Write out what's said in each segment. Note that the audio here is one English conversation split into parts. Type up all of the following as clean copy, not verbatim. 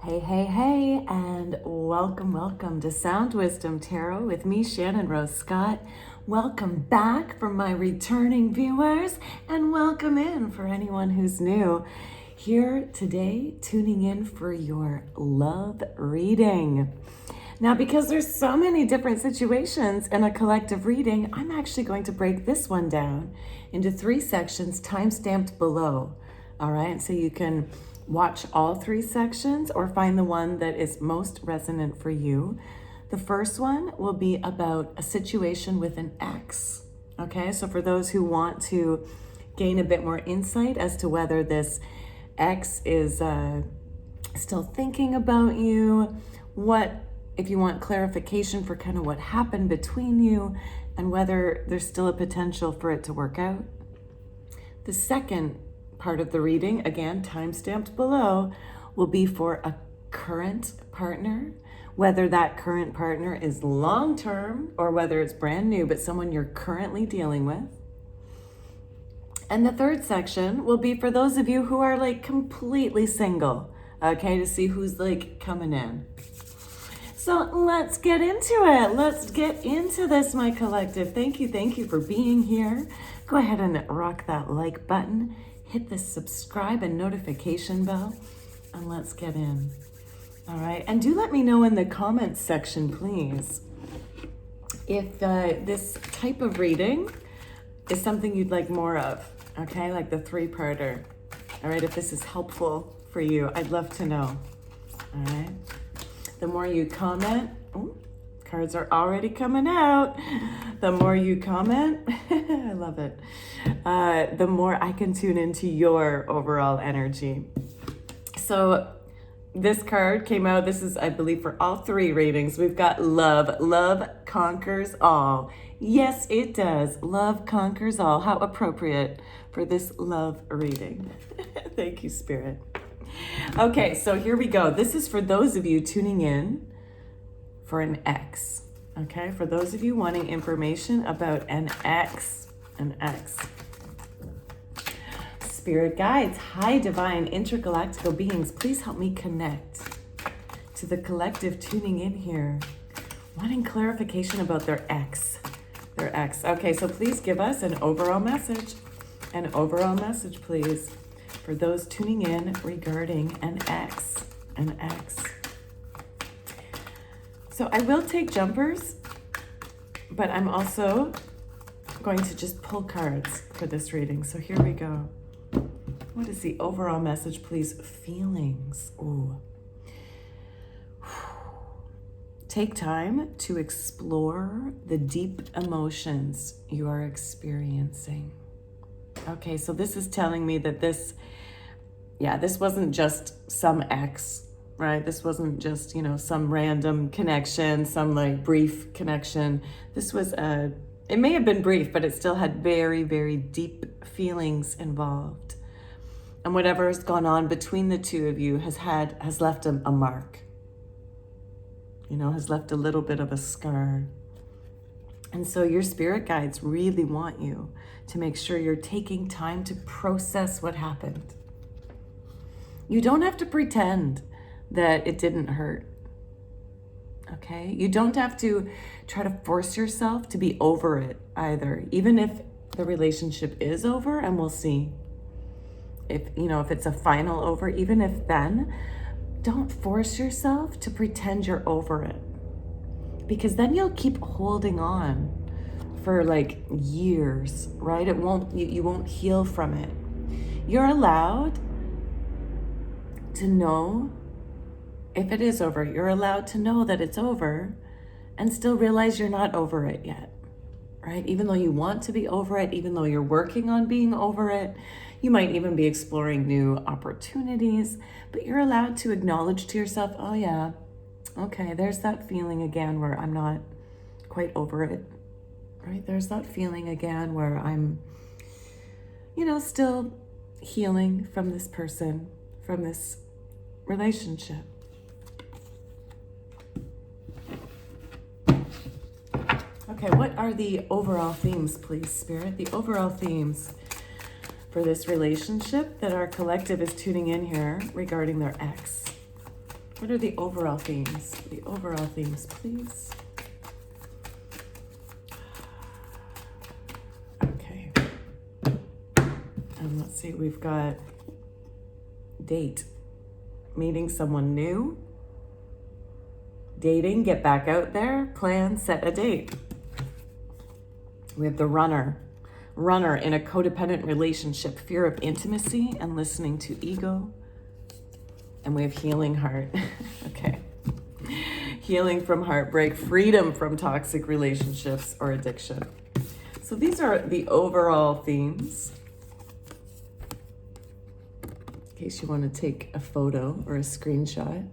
Hey, hey, hey, and welcome to Sound Wisdom Tarot with me, Shannon Rose Scott. Welcome back for my returning viewers, and welcome in for anyone who's new. Here today, tuning in for your love reading. Now, because there's so many different situations in a collective reading, I'm actually going to break this one down into 3 sections, time-stamped below. All right, so you can watch all 3 sections or find the one that is most resonant for you. The first one will be about a situation with an ex. Okay, so for those who want to gain a bit more insight as to whether this ex is still thinking about you, if you want clarification for kind of what happened between you and whether there's still a potential for it to work out. The second part of the reading, again, time-stamped below, will be for a current partner, whether that current partner is long-term or whether it's brand new, but someone you're currently dealing with. And the third section will be for those of you who are like completely single, okay, to see who's like coming in. So let's get into it. Let's get into this, my collective. Thank you for being here. Go ahead and rock that like button. Hit the subscribe and notification bell, and let's get in. All right, and do let me know in the comments section, please, if this type of reading is something you'd like more of, okay, like the 3-parter. All right, if this is helpful for you, I'd love to know. All right, the more you comment, cards are already coming out. The more you comment, I love it, the more I can tune into your overall energy. So this card came out, this is, I believe, for all 3 readings. We've got love. Love conquers all. Yes, it does. Love conquers all. How appropriate for this love reading. Thank you, Spirit. Okay, so here we go. This is for those of you tuning in for an ex. Okay, for those of you wanting information about an ex. Spirit guides, high divine intergalactical beings, please help me connect to the collective tuning in here, wanting clarification about their ex. Okay, so please give us an overall message. An overall message, please, for those tuning in regarding an ex. So I will take jumpers, but I'm also going to just pull cards for this reading. So here we go. What is the overall message, please? Feelings. Ooh. Take time to explore the deep emotions you are experiencing. Okay, so this is telling me that this wasn't just some ex, right? This wasn't just, some random connection, some like brief connection. This was it may have been brief, but it still had very, very deep feelings involved. And whatever has gone on between the two of you has left a mark, has left a little bit of a scar. And so your spirit guides really want you to make sure you're taking time to process what happened. You don't have to pretend that it didn't hurt, okay? You don't have to try to force yourself to be over it either, even if the relationship is over, and we'll see. If it's a final over, even if then, don't force yourself to pretend you're over it, because then you'll keep holding on for like years, right? You won't heal from it. You're allowed to know if it is over. You're allowed to know that it's over and still realize you're not over it yet, right? Even though you want to be over it, even though you're working on being over it, you might even be exploring new opportunities, but you're allowed to acknowledge to yourself, oh yeah, okay, there's that feeling again where I'm not quite over it, right? There's that feeling again where I'm, still healing from this person, from this relationship. Okay, what are the overall themes, please, Spirit? The overall themes for this relationship that our collective is tuning in here regarding their ex. What are the overall themes? The overall themes, please. Okay. And let's see, we've got date. Meeting someone new. Dating, get back out there, plan, set a date. We have the runner. Runner in a codependent relationship, fear of intimacy and listening to ego. And we have healing heart. Okay. Healing from heartbreak, freedom from toxic relationships or addiction. So these are the overall themes. In case you want to take a photo or a screenshot.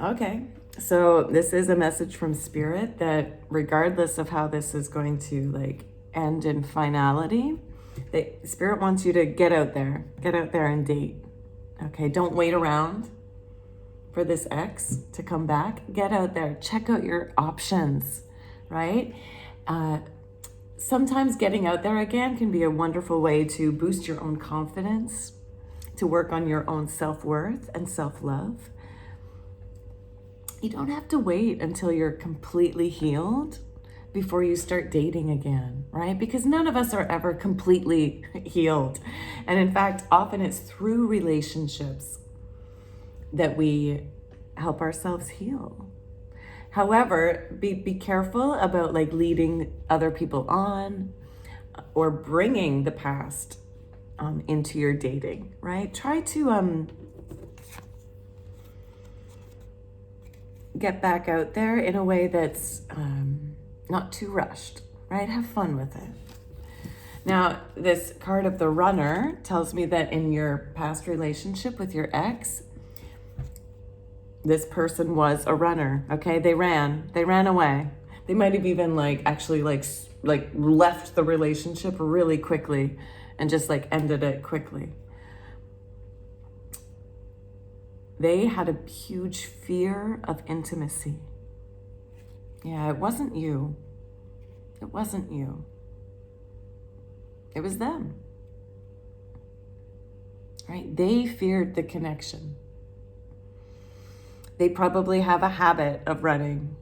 Okay, so this is a message from Spirit that regardless of how this is going to like end in finality, the Spirit wants you to get out there and date. Okay, don't wait around for this ex to come back. Get out there, check out your options, right? Sometimes getting out there again can be a wonderful way to boost your own confidence, to work on your own self-worth and self-love. You don't have to wait until you're completely healed before you start dating again, right? Because none of us are ever completely healed. And in fact, often it's through relationships that we help ourselves heal. However, be careful about like leading other people on or bringing the past into your dating, right? Try to get back out there in a way that's not too rushed, right? Have fun with it. Now, this card of the runner tells me that in your past relationship with your ex, this person was a runner, okay? They ran away. They might have even like actually like left the relationship really quickly and just like ended it quickly. They had a huge fear of intimacy. Yeah, it wasn't you. It wasn't you. It was them. Right? They feared the connection. They probably have a habit of running.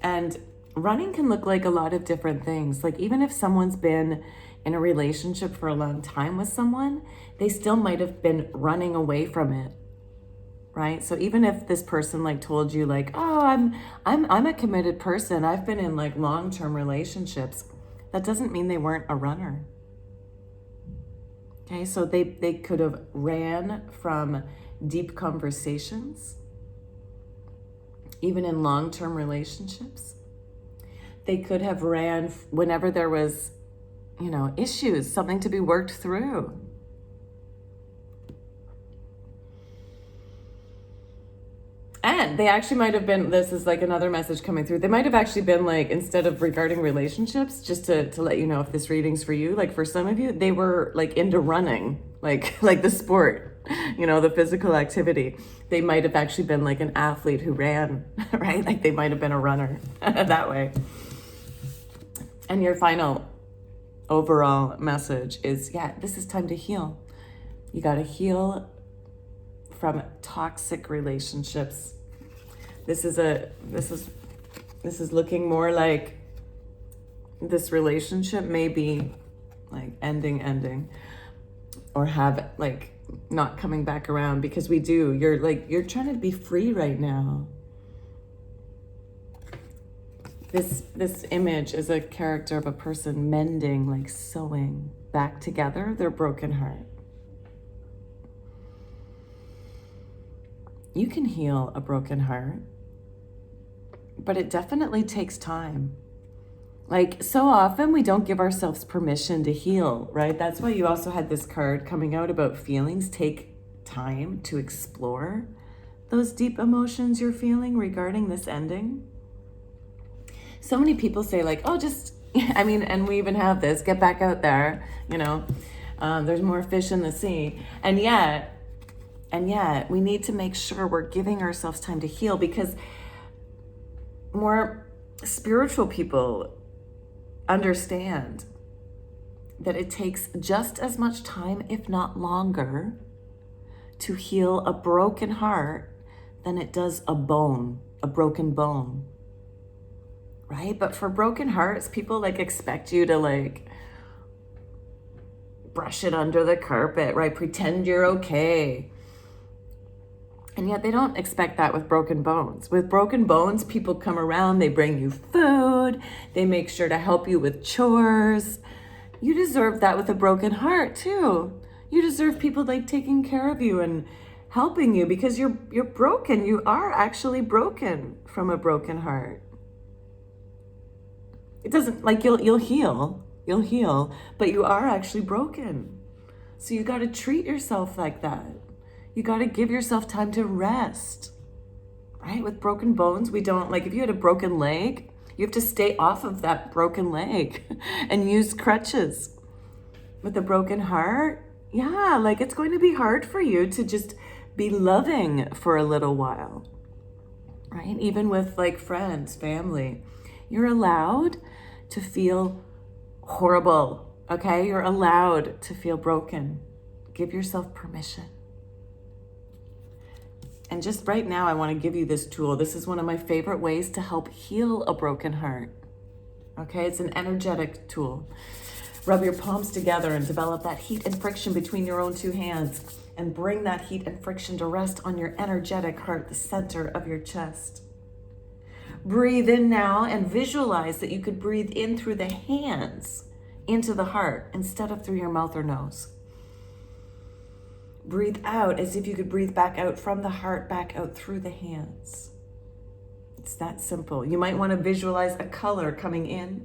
And running can look like a lot of different things. Like even if someone's been in a relationship for a long time with someone, they still might have been running away from it, right? So even if this person like told you like, oh, I'm a committed person, I've been in like long-term relationships, that doesn't mean they weren't a runner. Okay, so they could have ran from deep conversations, even in long-term relationships. They could have ran whenever there was, issues, something to be worked through. And they actually might have been, this is like another message coming through, they might have actually been like, instead of regarding relationships, just to let you know if this reading's for you, like for some of you, they were like into running, like the sport, the physical activity. They might have actually been like an athlete who ran, right? Like they might have been a runner that way. And your final overall message is, this is time to heal. You got to heal from toxic relationships. This is looking more like this relationship may be like ending or have like not coming back around, because you're trying to be free right now. This image is a character of a person mending, like sewing back together their broken heart. You can heal a broken heart, but it definitely takes time. Like so often we don't give ourselves permission to heal, right? That's why you also had this card coming out about feelings. Take time to explore those deep emotions you're feeling regarding this ending. So many people say like, and we even have this, get back out there, there's more fish in the sea. And yet, we need to make sure we're giving ourselves time to heal, because more spiritual people understand that it takes just as much time, if not longer, to heal a broken heart than it does a broken bone, right? But for broken hearts, people like expect you to like brush it under the carpet, right? Pretend you're okay. And yet they don't expect that with broken bones. With broken bones, people come around, they bring you food, they make sure to help you with chores. You deserve that with a broken heart too. You deserve people like taking care of you and helping you because you're broken. You are actually broken from a broken heart. It doesn't, like, you'll heal, but you are actually broken. So you got to treat yourself like that. You got to give yourself time to rest, right? With broken bones, we don't, like, if you had a broken leg, you have to stay off of that broken leg and use crutches. With a broken heart, yeah, like, it's going to be hard for you to just be loving for a little while, right? Even with like friends, family, you're allowed to feel horrible, okay? You're allowed to feel broken. Give yourself permission. And just right now, I want to give you this tool. This is one of my favorite ways to help heal a broken heart. Okay, it's an energetic tool. Rub your palms together and develop that heat and friction between your own two hands, and bring that heat and friction to rest on your energetic heart, the center of your chest. Breathe in now and visualize that you could breathe in through the hands into the heart instead of through your mouth or nose. Breathe out as if you could breathe back out from the heart, back out through the hands. It's that simple. You might want to visualize a color coming in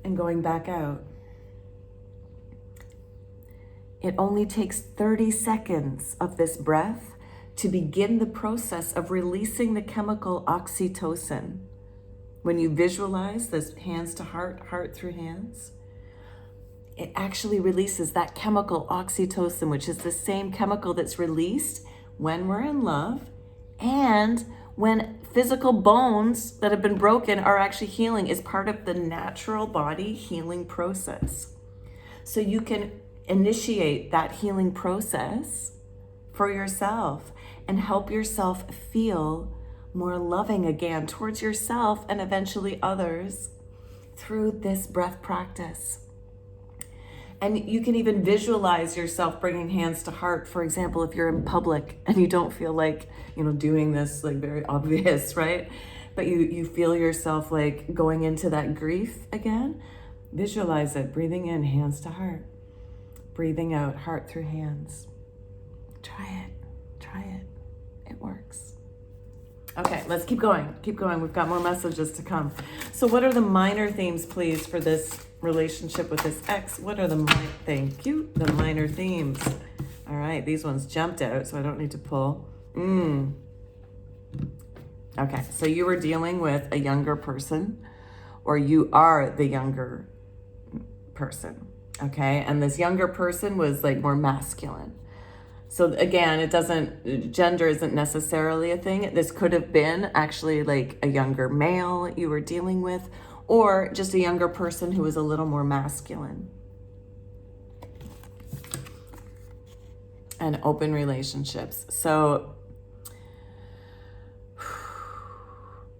and going back out. It only takes 30 seconds of this breath to begin the process of releasing the chemical oxytocin. When you visualize this hands to heart, heart through hands, it actually releases that chemical oxytocin, which is the same chemical that's released when we're in love and when physical bones that have been broken are actually healing, is part of the natural body healing process. So you can initiate that healing process for yourself and help yourself feel more loving again towards yourself and eventually others through this breath practice. And you can even visualize yourself bringing hands to heart. For example, if you're in public and you don't feel like, doing this like very obvious, right? But you feel yourself like going into that grief again, visualize it, breathing in, hands to heart. Breathing out, heart through hands. Try it. It works. Okay, let's keep going. We've got more messages to come. So what are the minor themes, please, for this relationship with this ex? What are the minor themes? All right, these ones jumped out, so I don't need to pull. Okay, so you were dealing with a younger person, or you are the younger person, okay? And this younger person was like more masculine. So again, gender isn't necessarily a thing. This could have been actually like a younger male you were dealing with, or just a younger person who was a little more masculine. And open relationships. So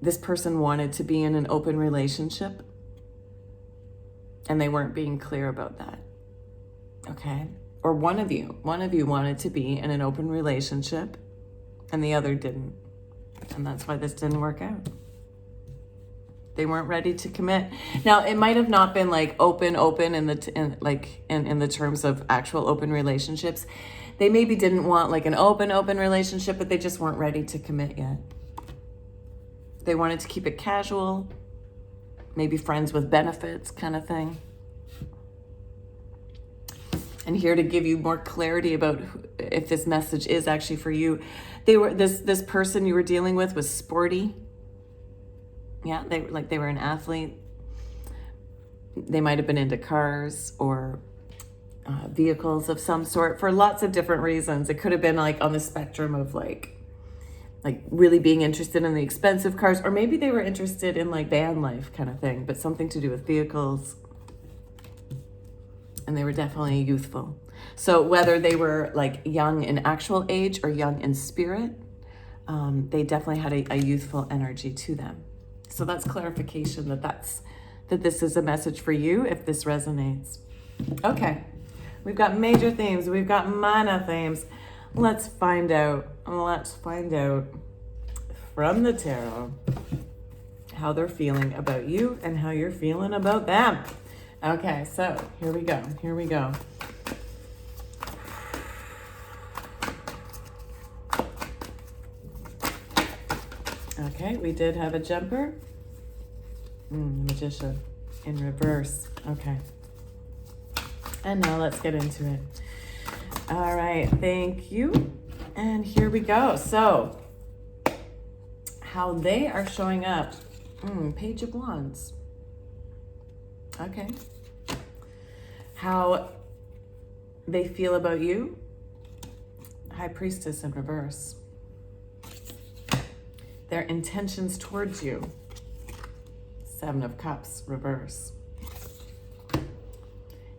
this person wanted to be in an open relationship and they weren't being clear about that. Okay? Or one of you wanted to be in an open relationship and the other didn't. And that's why this didn't work out. They weren't ready to commit. Now, it might have not been like open in the terms of actual open relationships. They maybe didn't want like an open relationship, but they just weren't ready to commit yet. They wanted to keep it casual, maybe friends with benefits kind of thing. And here to give you more clarity about if this message is actually for you, this person you were dealing with was sporty. Yeah, they were an athlete. They might have been into cars or vehicles of some sort for lots of different reasons. It could have been like on the spectrum of like like really being interested in the expensive cars, or maybe they were interested in like van life kind of thing, but something to do with vehicles. And they were definitely youthful. So whether they were like young in actual age or young in spirit, they definitely had a youthful energy to them. So that's clarification that this is a message for you if this resonates. Okay, we've got major themes, we've got minor themes. Let's find out from the tarot how they're feeling about you and how you're feeling about them. Okay, so here we go. Okay, we did have a jumper. Magician in reverse. Okay. And now let's get into it. All right, thank you. And here we go. So, how they are showing up. Page of Wands. Okay. How they feel about you. High Priestess in reverse. Their intentions towards you. Seven of Cups, reverse.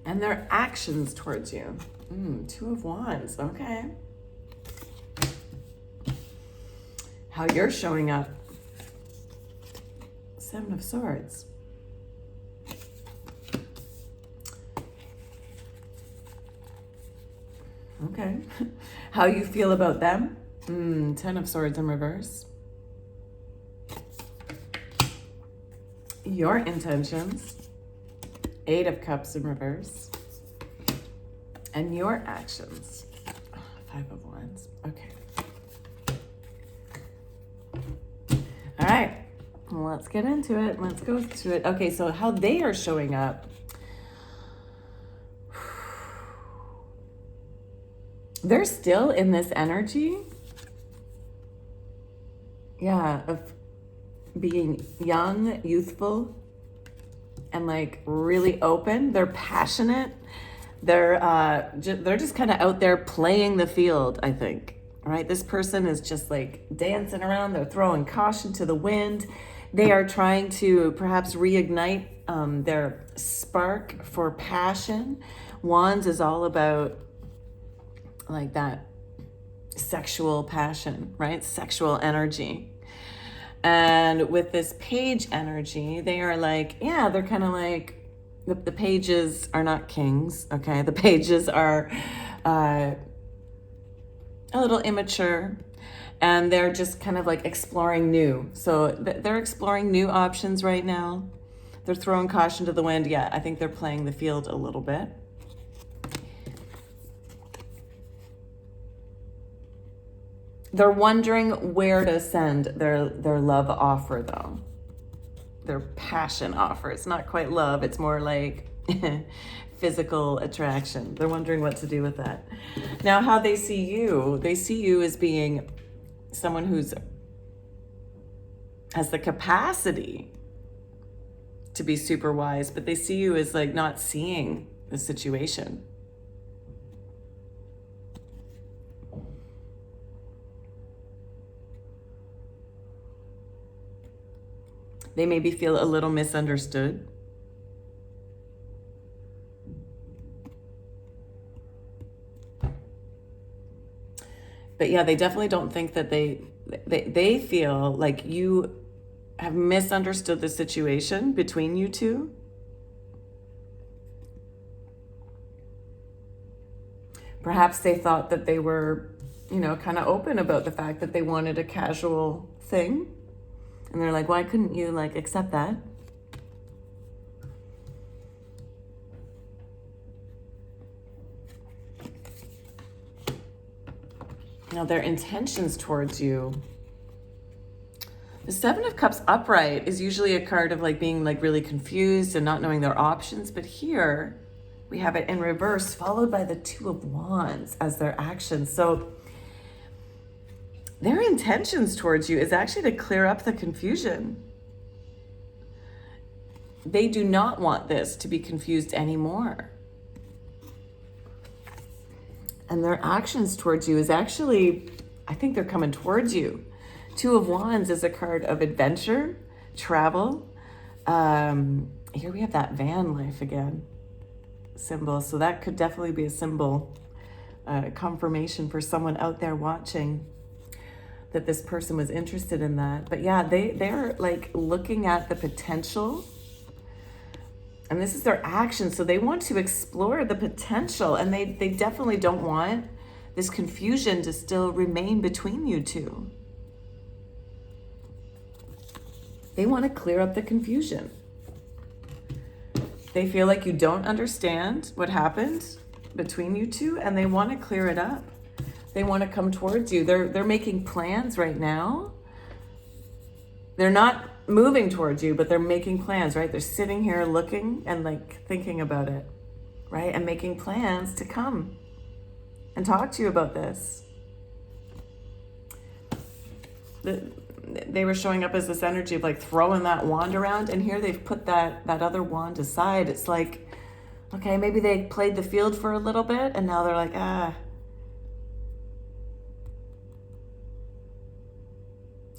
And their actions towards you. Two of Wands, okay. How you're showing up. Seven of Swords. Okay. How you feel about them. 10 of Swords in reverse. Your intentions. 8 of Cups in reverse. And your actions. 5 of Wands. Okay. All right. Let's get into it. Let's go to it. Okay, so how they are showing up. They're still in this energy. Yeah, of being young, youthful, and like really open. They're passionate. They're just kind of out there playing the field, I think. Right? This person is just like dancing around. They're throwing caution to the wind. They are trying to perhaps reignite their spark for passion. Wands is all about like that sexual passion, right? Sexual energy. And with this page energy, they are like, yeah, they're kind of like, the pages are not kings, okay? The pages are a little immature, and they're just kind of like exploring new. So they're exploring new options right now. They're throwing caution to the wind. Yeah, I think they're playing the field a little bit. They're wondering where to send their love offer, though. Their passion offer. It's not quite love. It's more like physical attraction. They're wondering what to do with that. Now, how they see you as being someone who's has the capacity to be super wise, but they see you as like not seeing the situation. They maybe feel a little misunderstood. But yeah, they definitely don't think that they feel like you have misunderstood the situation between you two. Perhaps they thought that they were, kind of open about the fact that they wanted a casual thing. And they're like, why couldn't you like accept that? Now their intentions towards you. The Seven of Cups upright is usually a card of like being like really confused and not knowing their options. But here we have it in reverse, followed by the Two of Wands as their actions. So their intentions towards you is actually to clear up the confusion. They do not want this to be confused anymore. And their actions towards you is actually, I think they're coming towards you. Two of Wands is a card of adventure, travel. Here we have that van life again symbol. So that could definitely be a symbol, confirmation for someone out there watching that this person was interested in that. But yeah, they're like looking at the potential, and this is their action. So they want to explore the potential, and they definitely don't want this confusion to still remain between you two. They want to clear up the confusion. They feel like you don't understand what happened between you two, and they want to clear it up. They want to come towards you. They're making plans right now. They're not moving towards you, but they're making plans, right? They're sitting here looking and like thinking about it, right? And making plans to come and talk to you about this. They were showing up as this energy of like throwing that wand around, and here they've put that other wand aside. It's like, okay, maybe they played the field for a little bit, and now they're like, I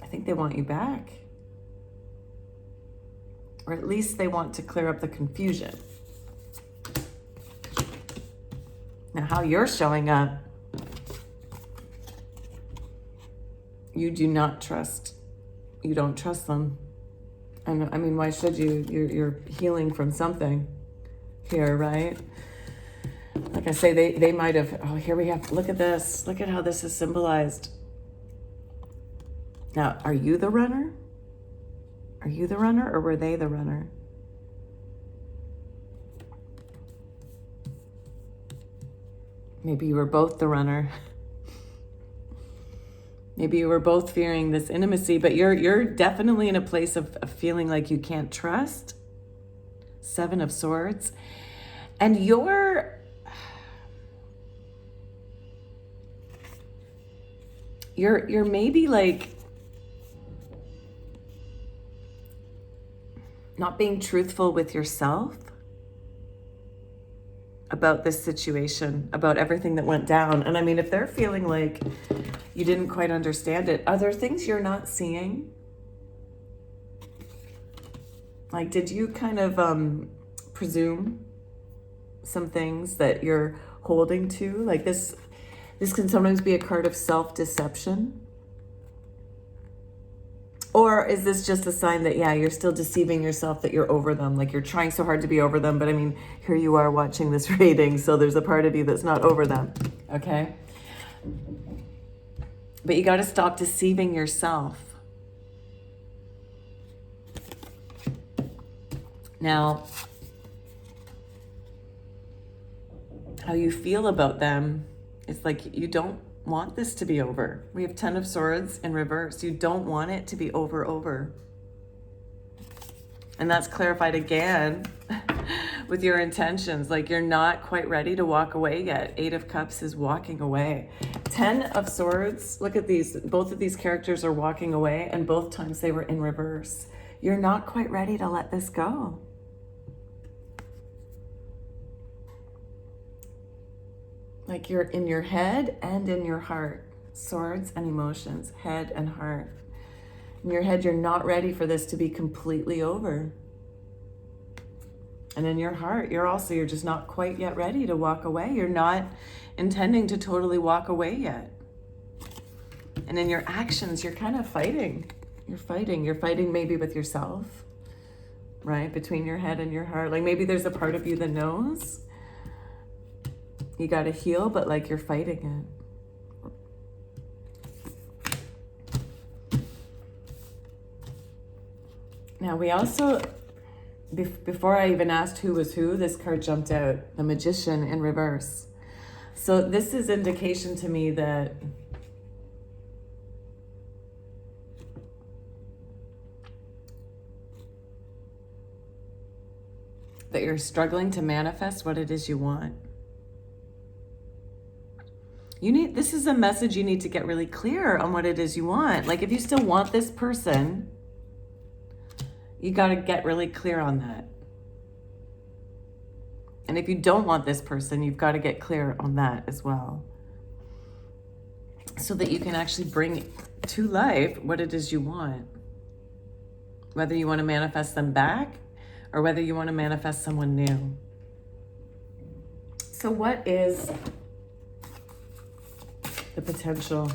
think they want you back. Or at least they want to clear up the confusion. Now, how you're showing up, you do not trust. You don't trust them. And I mean, why should you? You're healing from something here, right? Like I say, they might have, oh, here we have, look at this. Look at how this is symbolized. Now, are you the runner? Are you the runner, or were they the runner? Maybe you were both the runner. Maybe you were both fearing this intimacy, but you're definitely in a place of feeling like you can't trust. Seven of Swords. And you're maybe like not being truthful with yourself about this situation, about everything that went down. And I mean, if they're feeling like you didn't quite understand it, are there things you're not seeing? Like, did you kind of presume some things that you're holding to? Like this can sometimes be a card of self-deception. Or is this just a sign that, yeah, you're still deceiving yourself, that you're over them? Like you're trying so hard to be over them, but I mean, here you are watching this reading, so there's a part of you that's not over them, okay? But you got to stop deceiving yourself. Now, how you feel about them, it's like you don't want this to be over. We have 10 of Swords in reverse. You don't want it to be over. And that's clarified again with your intentions. Like you're not quite ready to walk away yet. 8 of Cups is walking away. 10 of Swords, look at these. Both of these characters are walking away, and both times they were in reverse. You're not quite ready to let this go. Like you're in your head and in your heart. Swords and emotions, head and heart. In your head, you're not ready for this to be completely over. And in your heart, you're just not quite yet ready to walk away. You're not intending to totally walk away yet. And in your actions, you're kind of fighting. You're fighting maybe with yourself, right? Between your head and your heart. Like maybe there's a part of you that knows you got to heal, but like you're fighting it. Now we also, before I even asked who was who, this card jumped out, the Magician in reverse. So this is indication to me that you're struggling to manifest what it is you want. This is a message you need to get really clear on what it is you want. Like if you still want this person, you got to get really clear on that. And if you don't want this person, you've got to get clear on that as well. So that you can actually bring to life what it is you want. Whether you want to manifest them back or whether you want to manifest someone new. So what is the potential?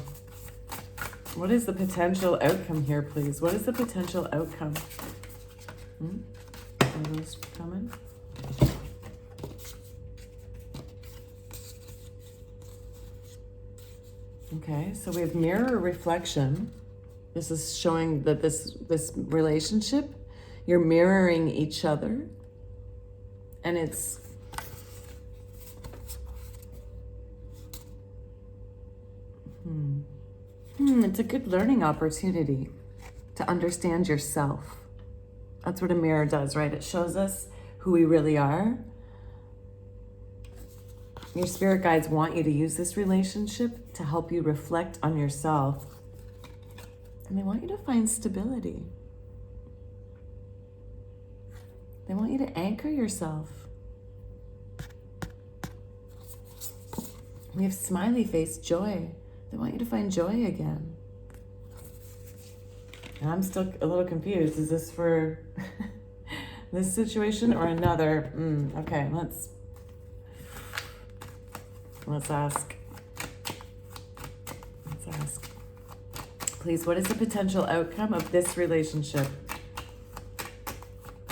What is the potential outcome here, please? What is the potential outcome? Are those coming? Okay, so we have mirror reflection. This is showing that this relationship, you're mirroring each other. And it's it's a good learning opportunity to understand yourself. That's what a mirror does, right? It shows us who we really are. Your spirit guides want you to use this relationship to help you reflect on yourself. And they want you to find stability. They want you to anchor yourself. We have smiley face joy. They want you to find joy again. And I'm still a little confused. Is this for this situation or another? Okay, let's ask. Let's ask. Please, what is the potential outcome of this relationship?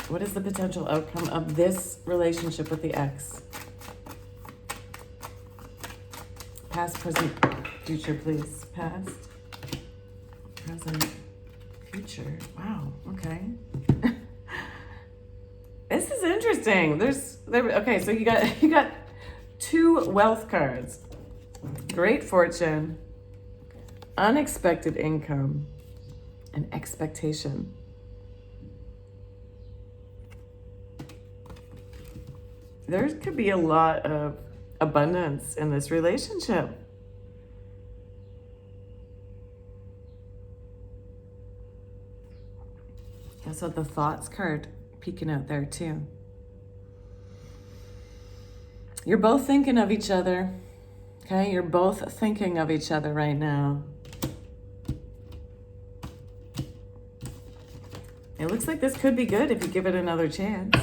What is the potential outcome of this relationship with the ex? Past, present, future, please. Past, present, future. Wow, okay. This is interesting. Okay, so you got 2 wealth cards. Great fortune, unexpected income, and expectation. There could be a lot of abundance in this relationship. Also the thoughts card peeking out there too. You're both thinking of each other. Okay, you're both thinking of each other right now. It looks like this could be good if you give it another chance.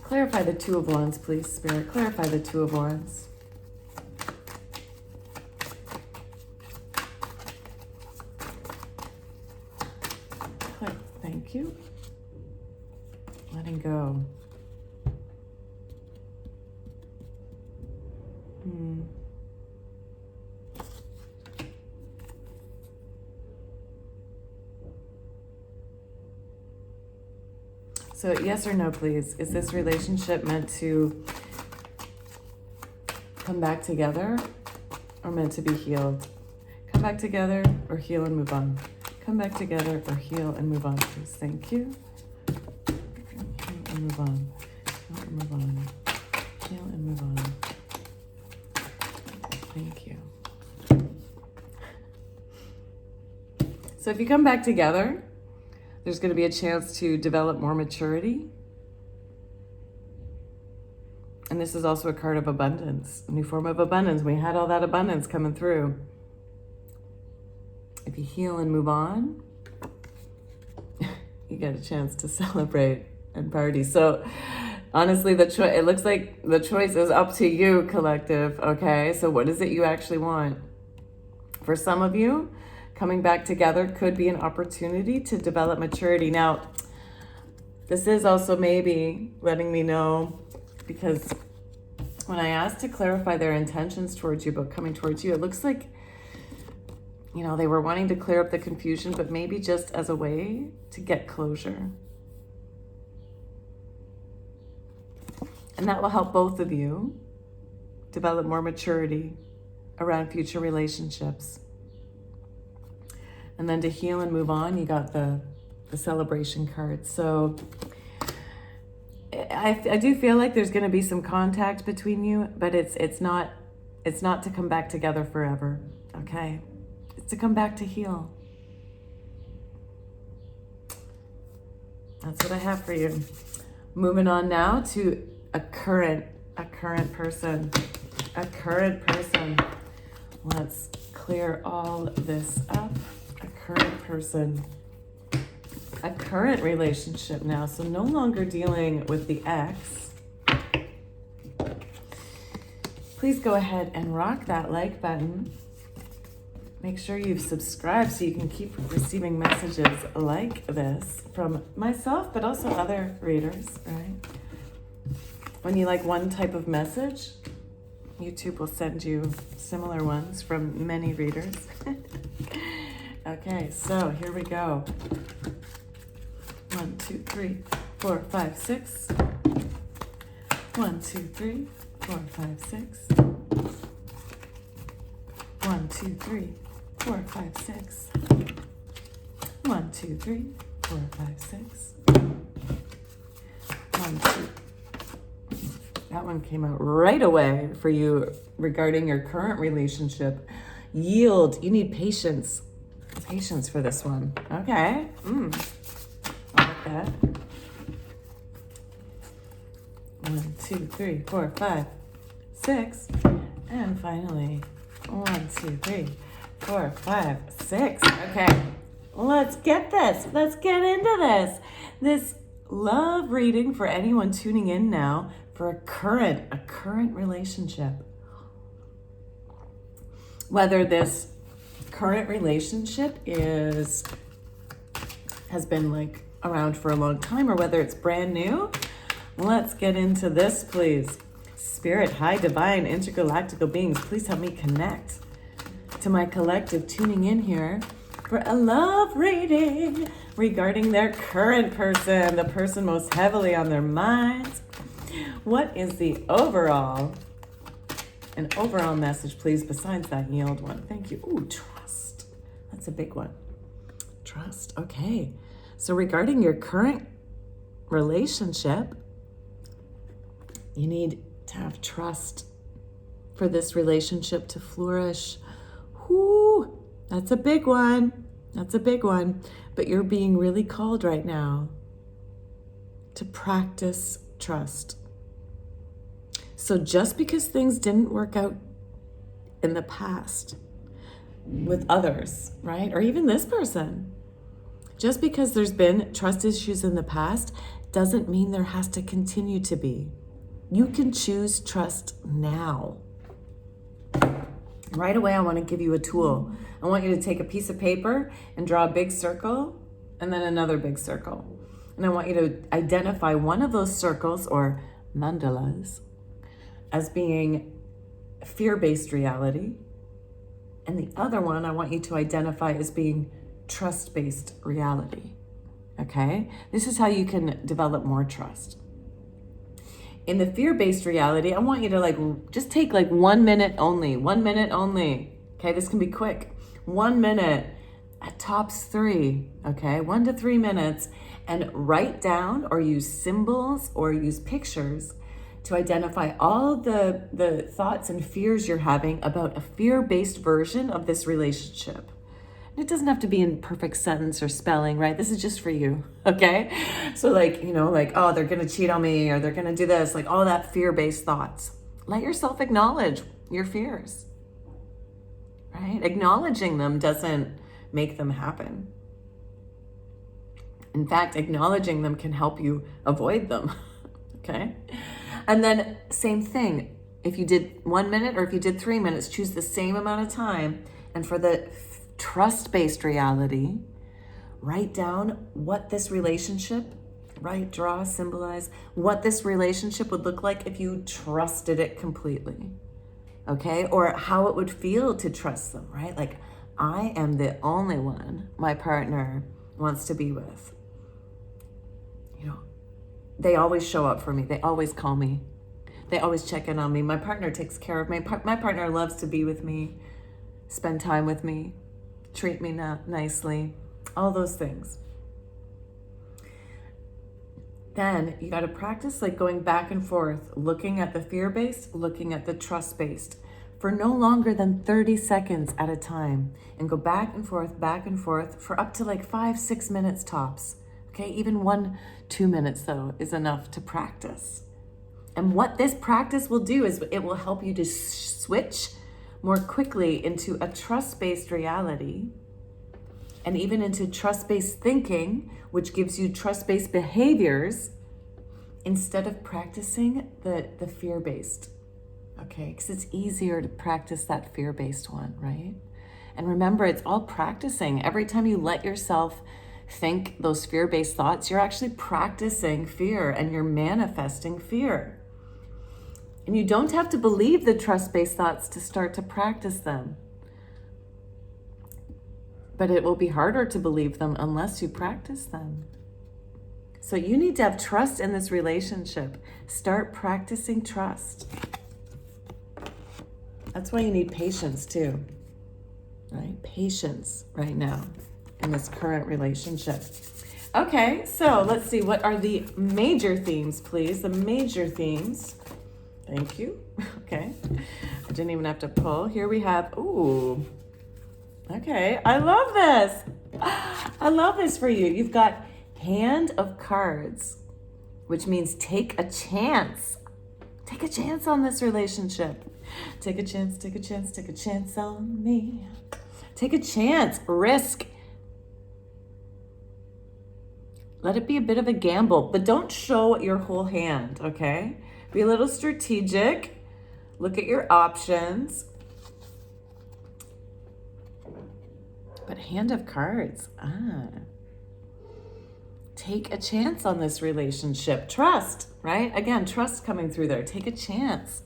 Clarify the 2 of Wands, please, Spirit. Clarify the 2 of Wands. Thank you. Letting go. So yes or no, please. Is this relationship meant to come back together or meant to be healed? Come back together or heal and move on. Come back together or heal and move on, please. Thank you. Heal and move on. Heal and move on. Heal and move on. Thank you. So if you come back together, there's going to be a chance to develop more maturity. And this is also a card of abundance, a new form of abundance. We had all that abundance coming through. If you heal and move on, you get a chance to celebrate and party. So honestly, it looks like the choice is up to you, collective, okay? So what is it you actually want? For some of you, coming back together could be an opportunity to develop maturity. Now, this is also maybe letting me know, because when I asked to clarify their intentions towards you, but coming towards you, it looks like, you know, they were wanting to clear up the confusion, but maybe just as a way to get closure. And that will help both of you develop more maturity around future relationships. And then to heal and move on, you got the celebration card. So I do feel like there's going to be some contact between you, but it's not to come back together forever, okay? It's to come back to heal. That's what I have for you. Moving on now to a current person. A current person. Let's clear all this up. A current person. A current relationship now. So no longer dealing with the ex. Please go ahead and rock that like button. Make sure you've subscribed so you can keep receiving messages like this from myself, but also other readers, right? When you like one type of message, YouTube will send you similar ones from many readers. Okay, so here we go. 1, 2, 3, 4, 5, 6. 1, 2, 3, 4, 5, 6. 1, 2, 3, 4, 5, 6. 1, 2, 3, 4, 5, 6. 1, 2. That one came out right away for you regarding your current relationship. Yield. You need patience. Patience for this one. Okay. I like that. 1, 2, 3, 4, 5, 6. And finally, 1, 2, 3, 4, 5, 6. Okay. Let's get this. Let's get into this. This love reading for anyone tuning in now for a current relationship. Whether this current relationship has been like around for a long time or whether it's brand new, let's get into this, please. Spirit, high, divine, intergalactical beings, please help me connect to my collective tuning in here for a love reading regarding their current person, the person most heavily on their minds. What is the overall message, please, besides that yield one? Thank you. Ooh, trust. That's a big one. Trust. Okay. So regarding your current relationship, you need to have trust for this relationship to flourish. Whoo, that's a big one. That's a big one. But you're being really called right now to practice trust. So just because things didn't work out in the past with others, right? Or even this person, just because there's been trust issues in the past doesn't mean there has to continue to be. You can choose trust now. Right away, I want to give you a tool. I want you to take a piece of paper and draw a big circle and then another big circle. And I want you to identify one of those circles or mandalas as being fear-based reality. And the other one I want you to identify as being trust-based reality. Okay? This is how you can develop more trust. In the fear-based reality, I want you to just take 1 minute only. 1 minute only. Okay, this can be quick. 1 minute, at tops 3, okay? 1 to 3 minutes, and write down or use symbols or use pictures to identify all the thoughts and fears you're having about a fear-based version of this relationship. And it doesn't have to be in perfect sentence or spelling, right? This is just for you, okay? So oh, they're gonna cheat on me or they're gonna do this, all that fear-based thoughts. Let yourself acknowledge your fears, right? Acknowledging them doesn't make them happen. In fact, acknowledging them can help you avoid them, okay? And then same thing, if you did 1 minute or if you did 3 minutes, choose the same amount of time. And for the trust-based reality, write down what this relationship, draw, symbolize, what this relationship would look like if you trusted it completely, okay? Or how it would feel to trust them, right? I am the only one my partner wants to be with. They always show up for me. They always call me. They always check in on me. My partner takes care of me. My partner loves to be with me, spend time with me, treat me nicely, all those things. Then you got to practice going back and forth, looking at the fear-based, looking at the trust-based for no longer than 30 seconds at a time, and go back and forth for up to 5-6 minutes tops. Okay, even 1-2 minutes though is enough to practice. And what this practice will do is it will help you to switch more quickly into a trust-based reality, and even into trust-based thinking, which gives you trust-based behaviors, instead of practicing the fear-based, okay? Because it's easier to practice that fear-based one, right? And remember, it's all practicing. Every time you let yourself think those fear-based thoughts, you're actually practicing fear and you're manifesting fear. And you don't have to believe the trust-based thoughts to start to practice them. But it will be harder to believe them unless you practice them. So you need to have trust in this relationship. Start practicing trust. That's why you need patience too, right? Patience right now in this current relationship. Okay, so let's see. What are the major themes, please? The major themes. Thank you. Okay. I didn't even have to pull. Here we have, ooh. Okay, I love this. I love this for you. You've got Hand of Cards, which means take a chance. Take a chance on this relationship. Take a chance, take a chance, take a chance on me. Take a chance, risk. Let it be a bit of a gamble, but don't show your whole hand, okay? Be a little strategic. Look at your options. But Hand of Cards, take a chance on this relationship. Trust, right? Again, trust coming through there. Take a chance.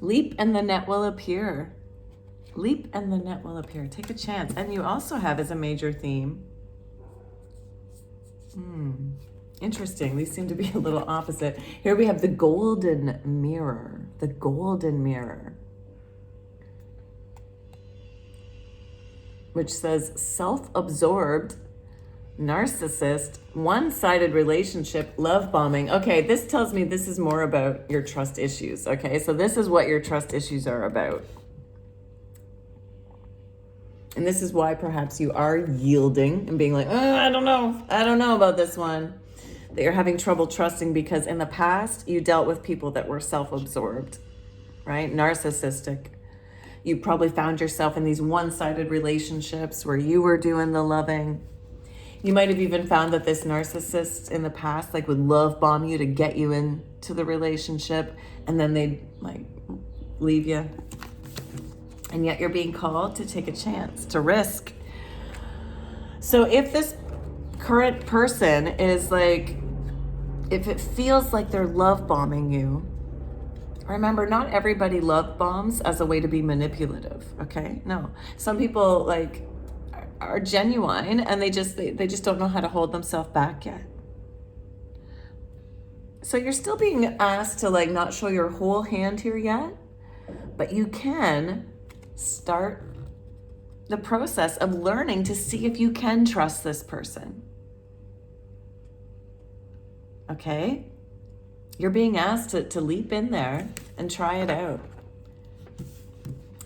Leap and the net will appear. Leap and the net will appear. Take a chance. And you also have as a major theme, interesting. These seem to be a little opposite. Here we have the golden mirror. The golden mirror. Which says self-absorbed, narcissist, one-sided relationship, love bombing. Okay, this tells me this is more about your trust issues. Okay, so this is what your trust issues are about. And this is why perhaps you are yielding and being like, I don't know about this one. That you're having trouble trusting because in the past you dealt with people that were self-absorbed, right? Narcissistic. You probably found yourself in these one-sided relationships where you were doing the loving. You might have even found that this narcissist in the past like would love bomb you to get you into the relationship, and then they'd like leave you. And yet you're being called to take a chance, to risk. So if this current person is like, if it feels like they're love bombing you, remember, not everybody love bombs as a way to be manipulative, okay? No. Some people like are genuine and they just don't know how to hold themselves back yet. So you're still being asked to like not show your whole hand here yet, but you can start the process of learning to see if you can trust this person. Okay? You're being asked to leap in there and try it out.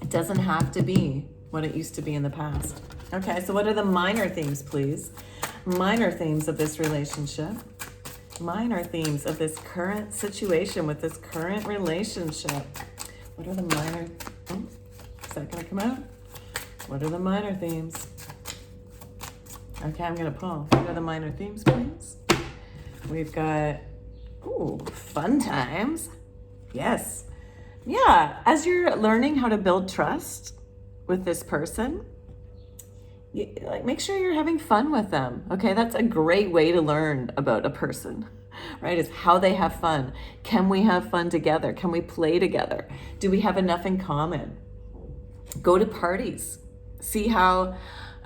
It doesn't have to be what it used to be in the past. Okay, so what are the minor themes, please? Minor themes of this relationship. Minor themes of this current situation with this current relationship. What are the minor... Oh, is that going to come out? What are the minor themes? Okay, I'm going to pull. What are the minor themes, please? We've got... Ooh, fun times. Yes. Yeah, as you're learning how to build trust with this person, make sure you're having fun with them. Okay, that's a great way to learn about a person, right? Is how they have fun. Can we have fun together? Can we play together? Do we have enough in common? Go to parties. See how,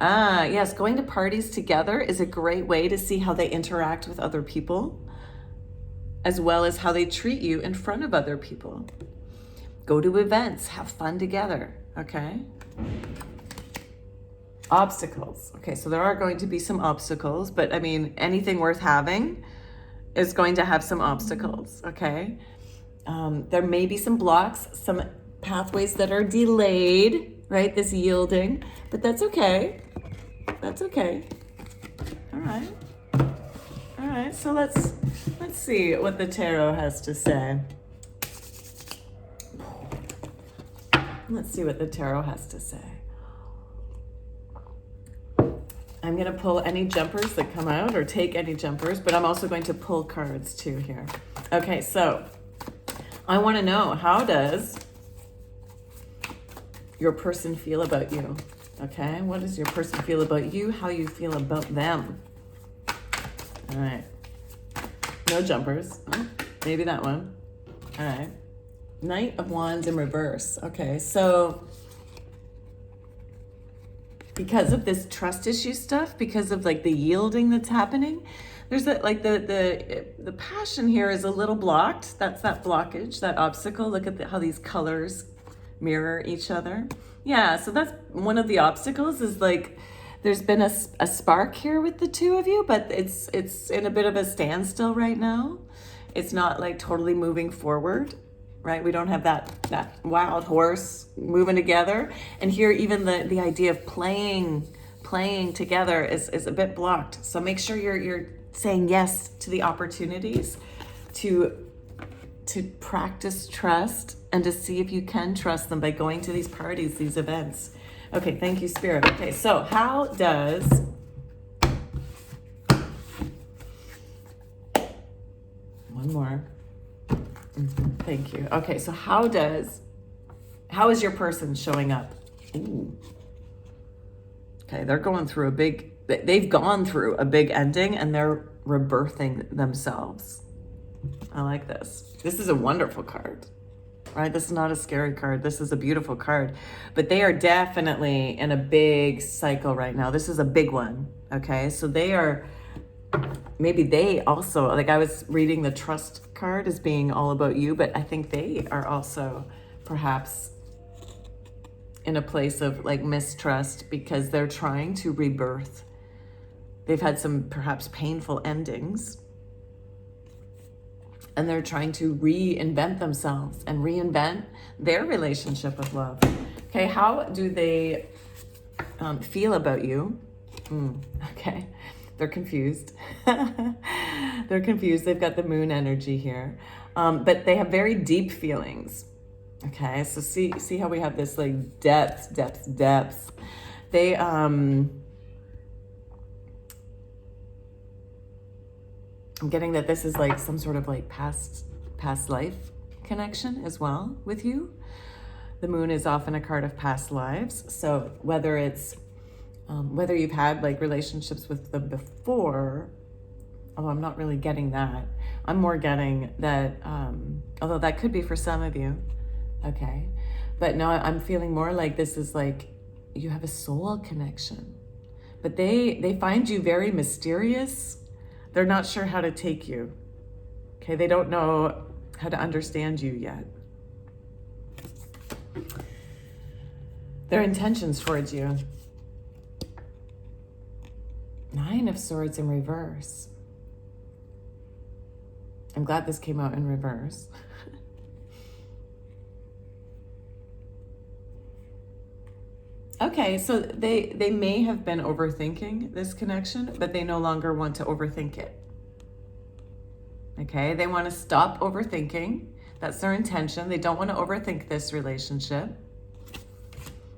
yes, going to parties together is a great way to see how they interact with other people, as well as how they treat you in front of other people. Go to events, have fun together, okay? Obstacles. Okay, so there are going to be some obstacles, but I mean, anything worth having is going to have some obstacles, okay? There may be some blocks, some pathways that are delayed, right? This yielding, but that's okay. That's okay. All right. All right, so let's see what the tarot has to say. Let's see what the tarot has to say. I'm going to pull any jumpers that come out, or take any jumpers, but I'm also going to pull cards too here. Okay, so I want to know, how does your person feel about you? Okay, what does your person feel about you? How you feel about them? All right. No jumpers. Oh, maybe that one. All right. Knight of Wands in reverse. Okay, so because of this trust issue stuff, because of like the yielding that's happening, there's that, like the passion here is a little blocked. That's that blockage, that obstacle. Look at how these colors mirror each other. Yeah, so that's one of the obstacles, is like there's been a spark here with the two of you, but it's in a bit of a standstill right now. It's not like totally moving forward, right? We don't have that wild horse moving together. And here, even the idea of playing together is a bit blocked. So make sure you're saying yes to the opportunities to practice trust, and to see if you can trust them by going to these parties, these events. Okay, thank you, Spirit. Okay, so how does one more? Thank you. Okay, so how is your person showing up? Ooh. Okay, they've gone through a big ending, and they're rebirthing themselves. I like this. This is a wonderful card, right? This is not a scary card. This is a beautiful card, but they are definitely in a big cycle right now. This is a big one. Okay, so maybe they also, like, I was reading the trust card as being all about you, but I think they are also perhaps in a place of like mistrust, because they're trying to rebirth. They've had some perhaps painful endings, and they're trying to reinvent themselves and reinvent their relationship with love. Okay, how do they feel about you? Okay, they're confused. They're confused. They've got the moon energy here, but they have very deep feelings. Okay, so see how we have this like depth. They I'm getting that this is like some sort of like past life connection as well with you. The moon is often a card of past lives. So whether it's whether you've had like relationships with them before, although I'm not really getting that. I'm more getting that, although that could be for some of you. Okay. But no, I'm feeling more like this is like you have a soul connection, but they find you very mysterious. They're not sure how to take you. Okay, they don't know how to understand you yet. Their intentions towards you. 9 of Swords in reverse. I'm glad this came out in reverse. Okay, so they may have been overthinking this connection, but they no longer want to overthink it. Okay, they want to stop overthinking. That's their intention. They don't want to overthink this relationship.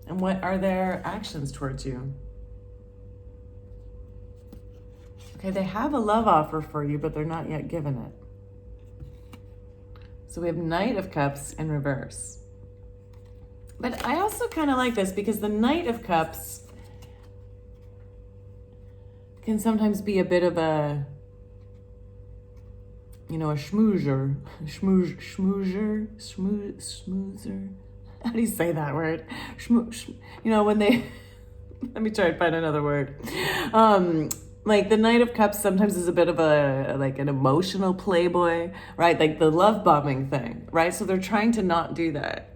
And what are their actions towards you? Okay, they have a love offer for you, but they're not yet given it. So we have Knight of Cups in reverse. But I also kind of like this, because the Knight of Cups can sometimes be a bit of a, you know, a schmoozer. How do you say that word? You know, when they, let me try and find another word. Like the Knight of Cups sometimes is a bit of a, like an emotional playboy, right? Like the love bombing thing, right? So they're trying to not do that.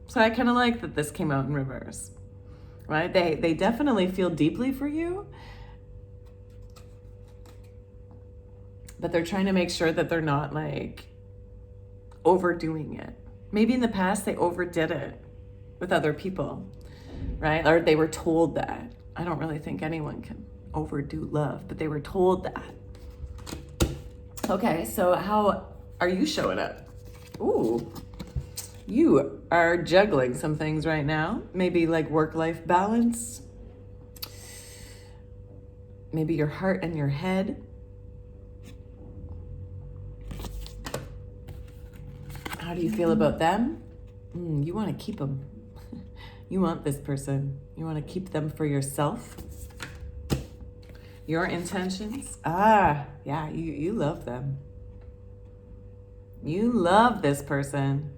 So I kind of like that this came out in reverse, right? They definitely feel deeply for you, but they're trying to make sure that they're not like overdoing it. Maybe in the past they overdid it with other people, right? Or they were told that. I don't really think anyone can overdo love, but they were told that. Okay, so how are you showing up? Ooh, you are juggling some things right now. Maybe like work-life balance. Maybe your heart and your head. How do you feel about them? You want to keep them. You want this person. You want to keep them for yourself. Your intentions. Yeah, you love them. You love this person.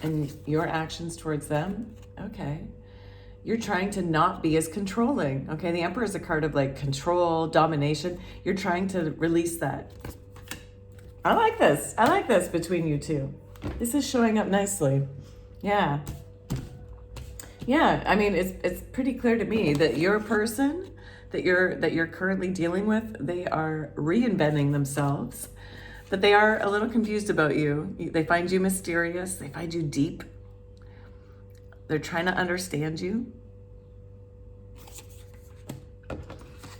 And your actions towards them, okay. You're trying to not be as controlling. Okay, the Emperor is a card of like control, domination. You're trying to release that. I like this. I like this between you two. This is showing up nicely. Yeah. Yeah, I mean, it's pretty clear to me that your person that you're currently dealing with, they are reinventing themselves, but they are a little confused about you. They find you mysterious. They find you deep. They're trying to understand you.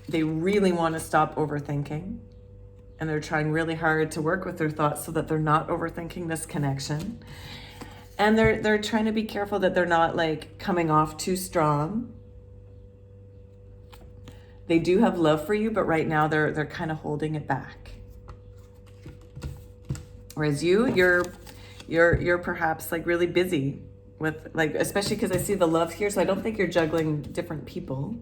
They really want to stop overthinking, and they're trying really hard to work with their thoughts so that they're not overthinking this connection. And they're trying to be careful that they're not like coming off too strong. They do have love for you, but right now they're kind of holding it back. Whereas you're perhaps like really busy with like, especially because I see the love here, so I don't think you're juggling different people.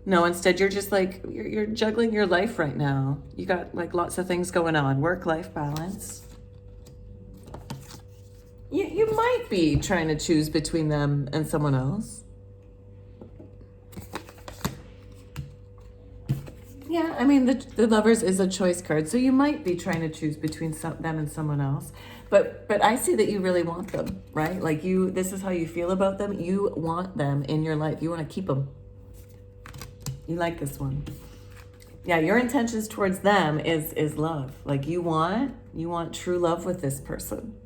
No, instead you're just like you're juggling your life right now. You got like lots of things going on, work-life balance. You might be trying to choose between them and someone else. Yeah, I mean, the Lovers is a choice card, so you might be trying to choose between them and someone else. But I see that you really want them, right? Like this is how you feel about them. You want them in your life. You want to keep them. You like this one. Yeah, your intentions towards them is love. Like you want true love with this person.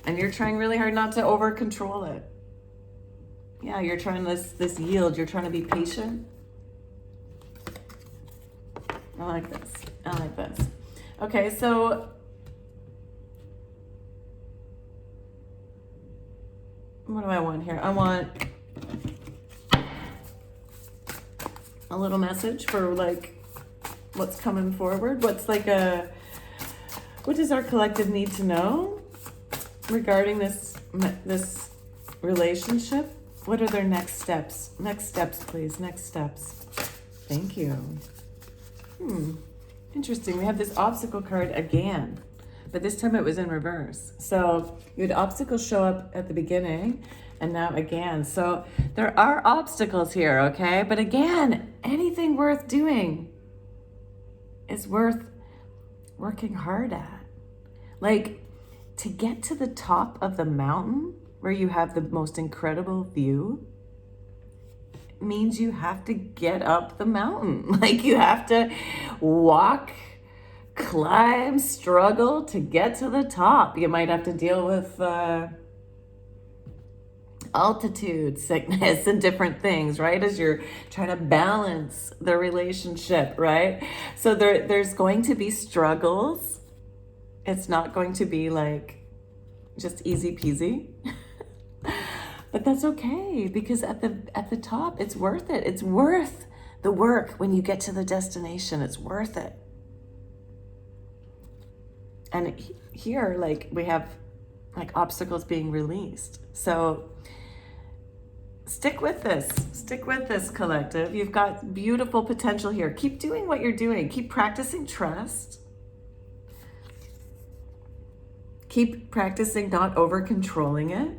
And you're trying really hard not to over control it. Yeah, you're trying this yield. You're trying to be patient. I like this. I like this. Okay, so what do I want here? I want a little message for like what's coming forward. What does our collective need to know regarding this relationship? What are their next steps? Next steps, please. Next steps. Thank you. Interesting. We have this obstacle card again, but this time it was in reverse. So you had obstacles show up at the beginning and now again. So there are obstacles here, okay? But again, anything worth doing is worth working hard at. Like, to get to the top of the mountain where you have the most incredible view means you have to get up the mountain. Like you have to walk, climb, struggle to get to the top. You might have to deal with altitude sickness and different things, right? As you're trying to balance the relationship, right? So there's going to be struggles. It's not going to be like just easy peasy. But that's okay, because at the top, it's worth it. It's worth the work when you get to the destination. It's worth it. And here, like, we have like obstacles being released. So stick with this. Stick with this, collective. You've got beautiful potential here. Keep doing what you're doing. Keep practicing trust. Keep practicing not over controlling it.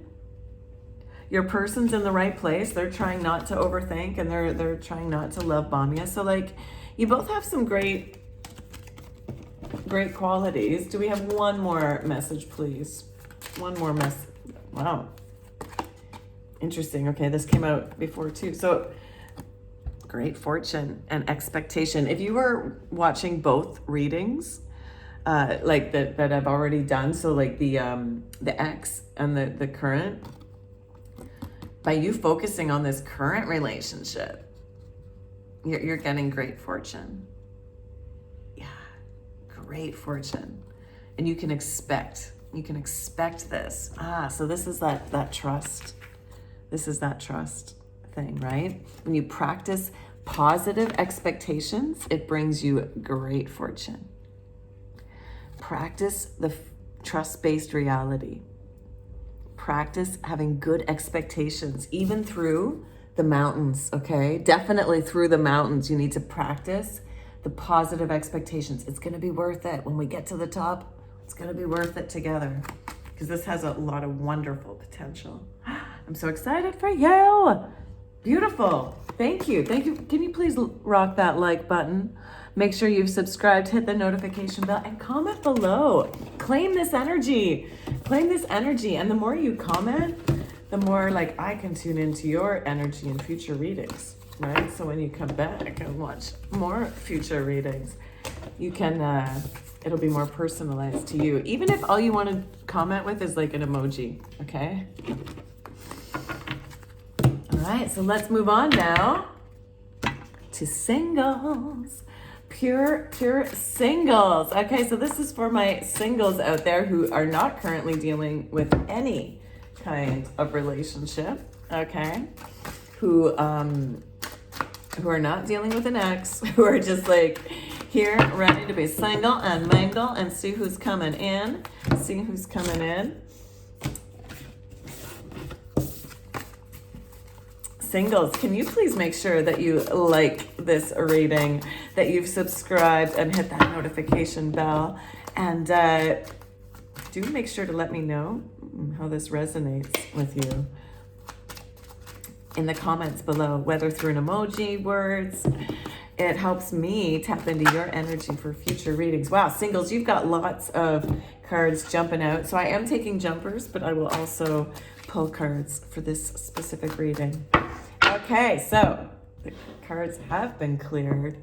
Your person's in the right place. They're trying not to overthink, and they're trying not to love bomb you. So like, you both have some great qualities. Do we have one more message, please? One more message. Wow. Interesting. Okay, this came out before too. So great fortune and expectation. If you were watching both readings, like that I've already done, so like the ex and the current, by you focusing on this current relationship, you're getting great fortune. great fortune. And you can expect this. So this is that trust. This is that trust thing, right? When you practice positive expectations, it brings you great fortune. Practice the trust-based reality. Practice having good expectations, even through the mountains, okay? Definitely through the mountains, you need to practice the positive expectations. It's gonna be worth it. When we get to the top, it's gonna be worth it together, because this has a lot of wonderful potential. I'm so excited for you. Beautiful. Thank you. Thank you. Can you please rock that like button? Make sure you've subscribed, hit the notification bell, and comment below. Claim this energy. Claim this energy. And the more you comment, the more like I can tune into your energy in future readings, right? So when you come back and watch more future readings, you can, it'll be more personalized to you. Even if all you want to comment with is like an emoji, okay? All right, so let's move on now to singles. Pure singles. Okay, so this is for my singles out there who are not currently dealing with any kind of relationship, okay? Who are not dealing with an ex, who are just like here, ready to be single and mingle and see who's coming in. See who's coming in. Singles, can you please make sure that you like this reading, that you've subscribed and hit that notification bell, and do make sure to let me know how this resonates with you in the comments below, whether through an emoji, words. It helps me tap into your energy for future readings. Wow, singles, you've got lots of cards jumping out. So I am taking jumpers, but I will also pull cards for this specific reading. Okay, so the cards have been cleared.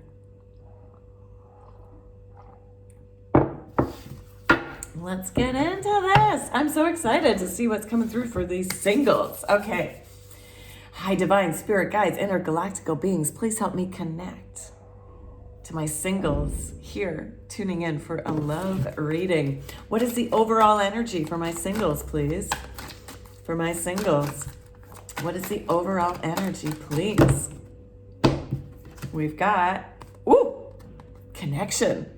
Let's get into this. I'm so excited to see what's coming through for these singles. Okay. Hi, divine spirit guides, intergalactical beings, please help me connect to my singles here, tuning in for a love reading. What is the overall energy for my singles, please? For my singles, what is the overall energy, please? We've got, connection.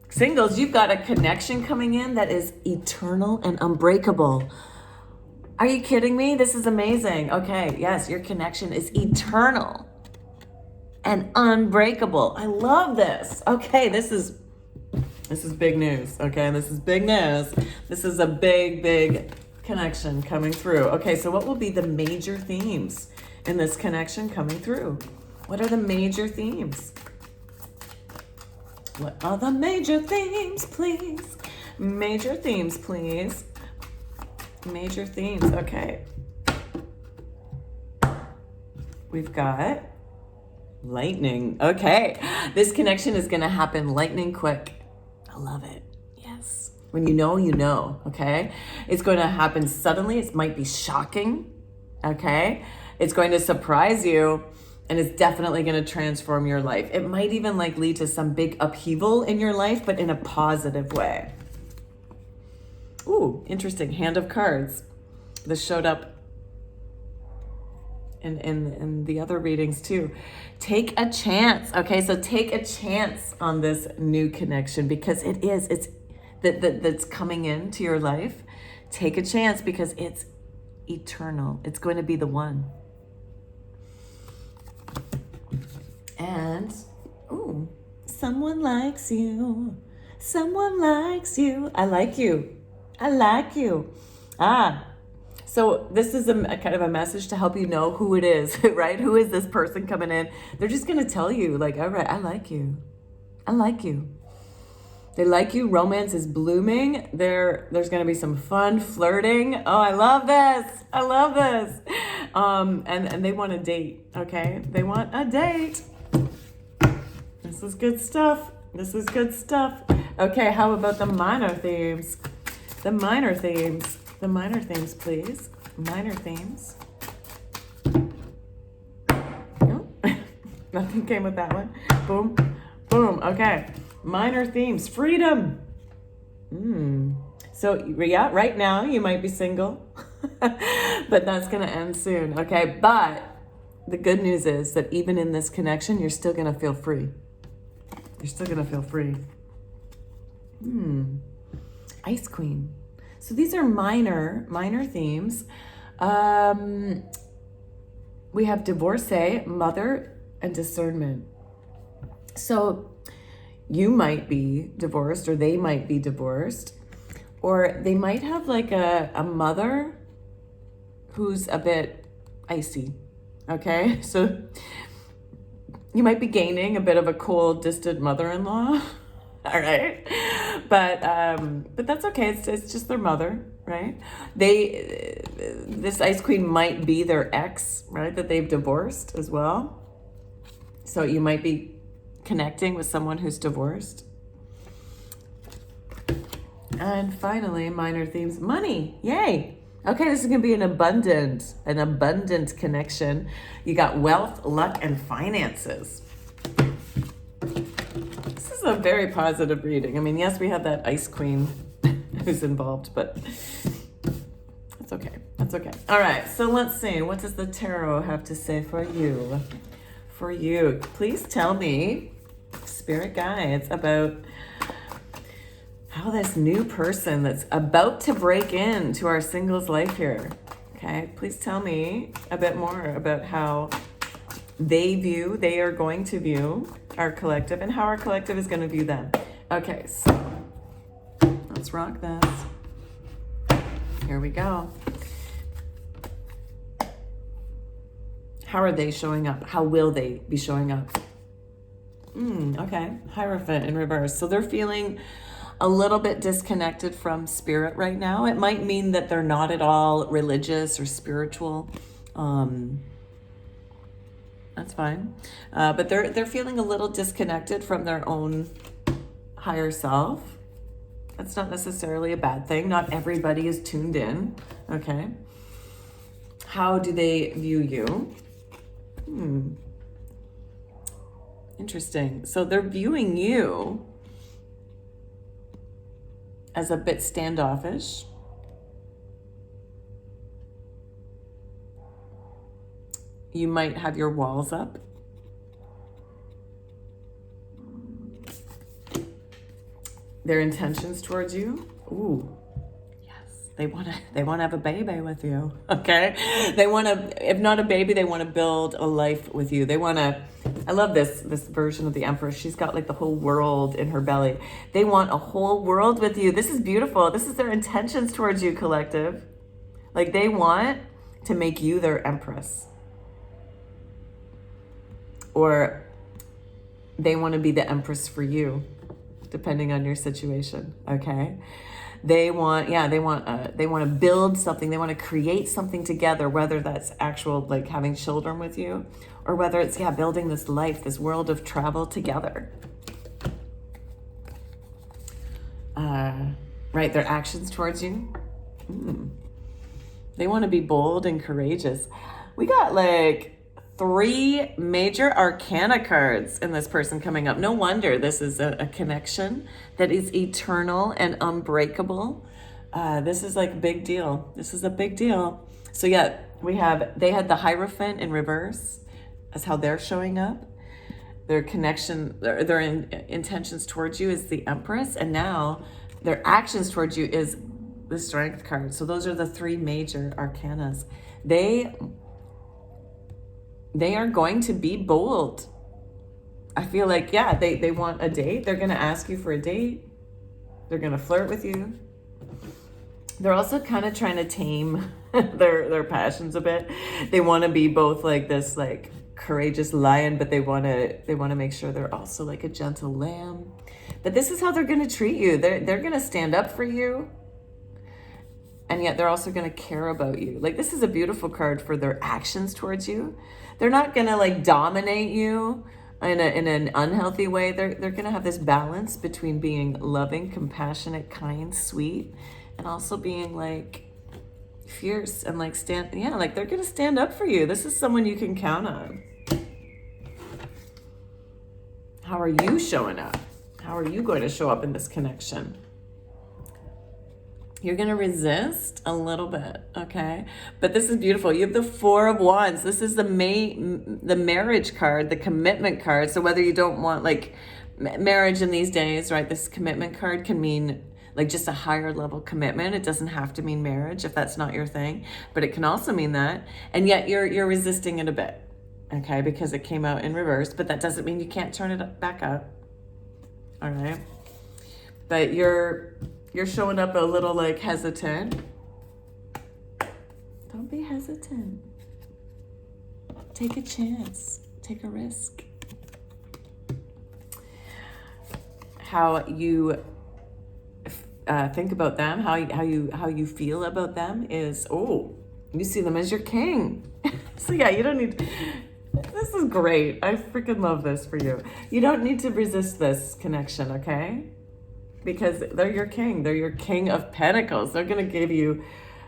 Singles, you've got a connection coming in that is eternal and unbreakable. Are you kidding me? This is amazing. Okay, yes, your connection is eternal and unbreakable. I love this. Okay, this is big news. Okay, this is big news. This is a big connection coming through. Okay, so what will be the major themes in this connection coming through? What are the major themes? What are the major themes, please? Major themes, please. Major themes, okay. We've got lightning. Okay, this connection is gonna happen lightning quick. I love it, yes. When you know, okay? It's going to happen suddenly. It might be shocking, okay? It's going to surprise you, and it's definitely going to transform your life. It might even like lead to some big upheaval in your life, but in a positive way. Ooh, interesting. Hand of cards. This showed up in the other readings too. Take a chance. Okay, so take a chance on this new connection, because it's that's coming into your life. Take a chance because it's eternal. It's going to be the one. And someone likes you. Someone likes you. I like you. I like you. So this is a kind of a message to help you know who it is, right? Who is this person coming in? They're just going to tell you like, all right, I like you. I like you. They like you. Romance is blooming. There's going to be some fun flirting. Oh, I love this. I love this. And they want a date, okay? They want a date. This is good stuff. This is good stuff. Okay, how about the minor themes? The minor themes. The minor themes, please. Minor themes. No, nothing came with that one. Boom, boom. Okay. Minor themes, freedom. So yeah, right now you might be single, but that's going to end soon. Okay. But the good news is that even in this connection, you're still going to feel free. You're still going to feel free. Ice Queen. So these are minor themes. We have divorcee, mother, and discernment. So you might be divorced, or they might be divorced, or they might have like a mother who's a bit icy. Okay. So you might be gaining a bit of a cold, distant mother-in-law. All right. But that's okay. It's just their mother, right? This Ice Queen might be their ex, right? That they've divorced as well. So you might be connecting with someone who's divorced. And finally, minor themes, money. Yay. Okay, this is going to be an abundant connection. You got wealth, luck, and finances. This is a very positive reading. I mean, yes, we have that Ice Queen who's involved, but it's okay. That's okay. All right, so let's see. What does the tarot have to say for you? For you, please tell me, spirit guides, about how this new person that's about to break into our singles life here, okay? Please tell me a bit more about how they are going to view our collective and how our collective is going to view them. Okay, so let's rock this. Here we go. How are they showing up? How will they be showing up? Okay, Hierophant in reverse. So they're feeling a little bit disconnected from spirit right now. It might mean that they're not at all religious or spiritual. That's fine. But they're feeling a little disconnected from their own higher self. That's not necessarily a bad thing. Not everybody is tuned in. Okay. How do they view you? Interesting. So they're viewing you as a bit standoffish. You might have your walls up. Their intentions towards you. Ooh, yes. They want to have a baby with you. Okay. They want to, if not a baby, they want to build a life with you. They want to, I love this version of the Empress. She's got like the whole world in her belly. They want a whole world with you. This is beautiful. This is their intentions towards you, collective. Like they want to make you their Empress. Or they want to be the Empress for you, depending on your situation. Okay. They want to build something. They want to create something together, whether that's actual, like having children with you, or whether it's, building this life, this world of travel together. Right. Their actions towards you. They want to be bold and courageous. We got like 3 major arcana cards in this person coming up. No wonder this is a connection that is eternal and unbreakable. This is like a big deal. This is a big deal. So yeah, they had the Hierophant in reverse as how they're showing up. Their connection, their intentions towards you is the Empress, and now their actions towards you is the Strength card. So those are the 3 major arcanas. They are going to be bold. I feel like, they want a date. They're going to ask you for a date. They're going to flirt with you. They're also kind of trying to tame their passions a bit. They want to be both like this, like courageous lion, but they want to make sure they're also like a gentle lamb. But this is how they're going to treat you. They're going to stand up for you. And yet they're also going to care about you. Like this is a beautiful card for their actions towards you. They're not going to like dominate you in an unhealthy way. They're going to have this balance between being loving, compassionate, kind, sweet, and also being like fierce and like they're going to stand up for you. This is someone you can count on. How are you showing up? How are you going to show up in this connection? You're going to resist a little bit, okay? But this is beautiful. You have the Four of Wands. This is the marriage card, the commitment card. So whether you don't want like marriage in these days, right? This commitment card can mean like just a higher level commitment. It doesn't have to mean marriage if that's not your thing, but it can also mean that. And yet you're resisting it a bit, okay? Because it came out in reverse, but that doesn't mean you can't turn it back up. All right? But you're showing up a little like hesitant. Don't be hesitant. Take a chance. Take a risk. How you think about them, how you feel about them is, you see them as your king. So yeah, you don't need. This is great. I freaking love this for you. You don't need to resist this connection, okay? Because they're your king. They're your king of pentacles. They're going to give you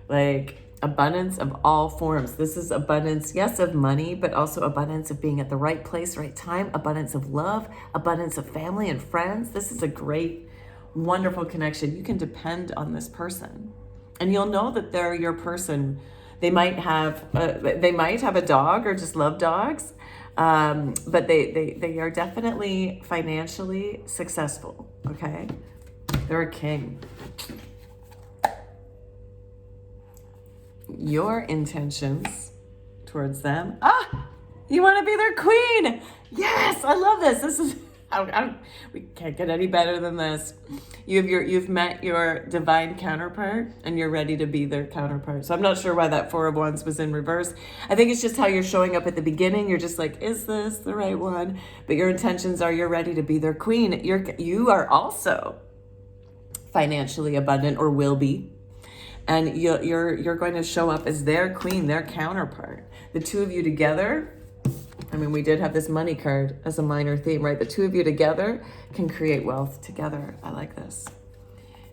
like abundance of all forms. This is abundance, yes, of money, but also abundance of being at the right place, right time, abundance of love, abundance of family and friends. This is a great, wonderful connection. You can depend on this person. And you'll know that they're your person. They might have a dog or just love dogs, but they are definitely financially successful, okay? They're a king. Your intentions towards them. You want to be their queen. Yes, I love this. This is, we can't get any better than this. You've met your divine counterpart and you're ready to be their counterpart. So I'm not sure why that Four of Wands was in reverse. I think it's just how you're showing up at the beginning. You're just like, is this the right one? But your intentions are you're ready to be their queen. You are also financially abundant, or will be, and you're going to show up as their queen, their counterpart. The two of you together, I mean, we did have this money card as a minor theme, right? The two of you together can create wealth together. I like this.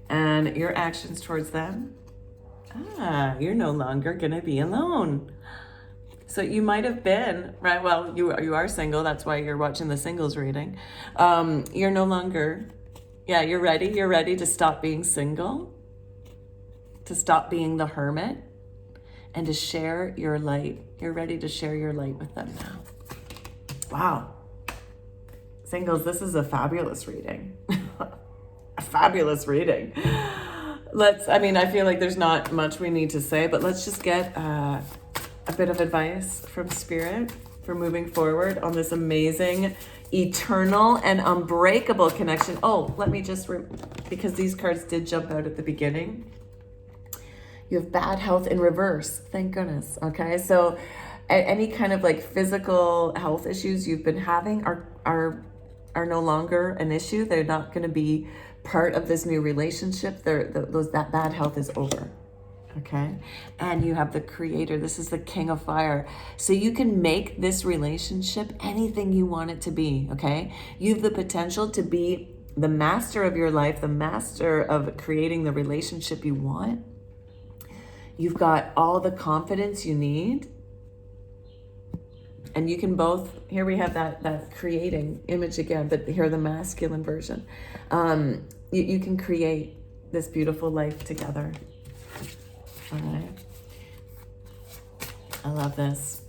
And your actions towards them, you're no longer going to be alone. So you might have been, right? Well, you are single. That's why you're watching the singles reading. You're no longer, you're ready. You're ready to stop being single, to stop being the hermit, and to share your light. You're ready to share your light with them now. Wow. Singles, this is a fabulous reading. A fabulous reading. I feel like there's not much we need to say, but let's just get a bit of advice from Spirit for moving forward on this amazing, eternal, and unbreakable connection. Let me just, because these cards did jump out at the beginning. You have bad health in reverse. Thank goodness. Okay. So any kind of like physical health issues you've been having are no longer an issue. They're not going to be part of this new relationship. That bad health is over. Okay. And you have the Creator. This is the King of Fire. So you can make this relationship anything you want it to be. Okay. You have the potential to be the master of your life, the master of creating the relationship you want. You've got all the confidence you need. And you can both, here we have that creating image again, but here the masculine version. You can create this beautiful life together. All right. I love this.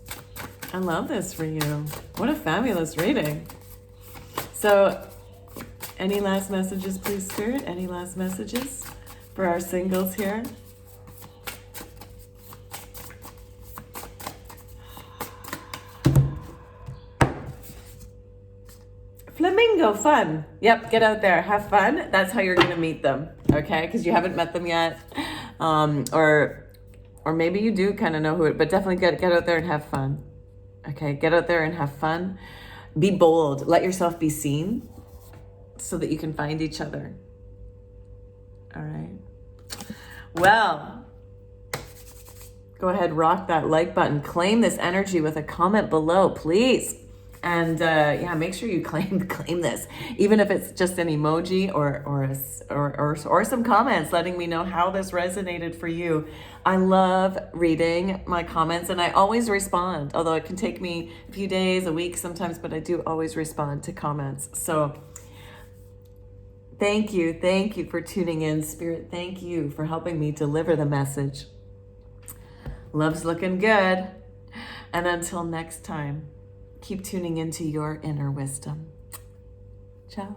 I love this for you. What a fabulous reading. So any last messages, please, Spirit? Any last messages for our singles here? Flamingo fun. Yep, get out there, have fun. That's how you're gonna meet them, okay? Because you haven't met them yet, or maybe you do kind of know who it. But definitely get out there and have fun. Okay, get out there and have fun. Be bold. Let yourself be seen, so that you can find each other. All right. Well, go ahead, rock that like button. Claim this energy with a comment below, please. And make sure you claim this, even if it's just an emoji or some comments letting me know how this resonated for you. I love reading my comments, and I always respond, although it can take me a few days, a week sometimes, but I do always respond to comments. So Thank you. Thank you for tuning in, Spirit. Thank you for helping me deliver the message. Love's looking good. And until next time, keep tuning into your inner wisdom. Ciao.